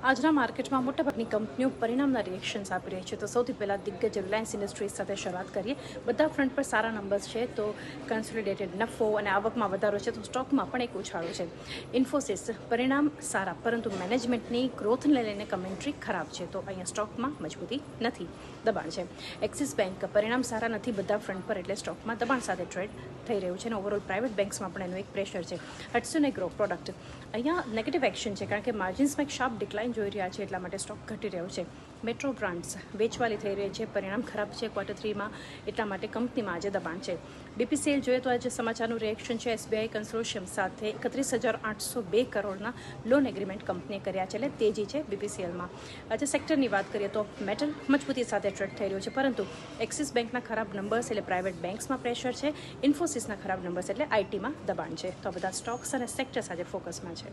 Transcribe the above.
આજના માર્કેટમાં મોટાભાગની કંપનીઓ પરિણામના રિએક્શન્સ આપી રહી છે. તો સૌથી પહેલાં દિગ્ગજ રિલાયન્સ ઇન્ડસ્ટ્રીઝ સાથે શરૂઆત કરીએ. બધા ફ્રન્ટ પર સારા નંબર્સ છે. તો કન્સોલિડેટેડ નફો અને આવકમાં વધારો છે, તો સ્ટોકમાં પણ એક ઉછાળો છે. ઇન્ફોસિસ પરિણામ સારા, પરંતુ મેનેજમેન્ટની ગ્રોથને લઈને કમેન્ટ્રી ખરાબ છે, તો અહીંયા સ્ટોકમાં મજબૂતી નથી, દબાણ છે. એક્સિસ બેંક પરિણામ સારા નથી બધા ફ્રન્ટ પર, એટલે સ્ટોકમાં દબાણ સાથે ટ્રેડ થઈ રહ્યું છે. અને ઓવરઓલ પ્રાઇવેટ બેંક્સમાં પણ એનું એક પ્રેશર છે. હટસન એગ્રો પ્રોડક્ટ અહીંયા નેગેટિવ એક્શન છે, કારણ કે માર્જિન્સમાં એક શાર્પ ડિક્લાઇન જોઈ રહ્યા છે, એટલા માટે સ્ટોક ઘટી રહ્યો છે. મેટ્રો બ્રાન્ડ્સ વેચવાલી થઈ રહી છે, પરિણામ ખરાબ છે Q3માં, એટલા માટે કંપનીમાં આજે દબાણ છે. BPCL જોઈએ તો આજે સમાચારનું રિએક્શન છે. SBI કન્સોર્શિયમ સાથે 31,802 કરોડના લોન એગ્રીમેન્ટ કંપનીએ કર્યા છે, એટલે તેજી છે BPCLમાં. આજે સેક્ટરની વાત કરીએ તો મેટલ મજબૂતી સાથે ટ્રેડ થઈ રહ્યો છે, પરંતુ એક્સિસ બેંકના ખરાબ નંબર્સ એટલે પ્રાઇવેટ બેંક્સમાં પ્રેશર છે. ઇન્ફોસિસના ખરાબ નંબર્સ એટલે ITમાં દબાણ છે. તો આ બધા સ્ટોક્સ અને સેક્ટર્સ આજે ફોકસમાં છે.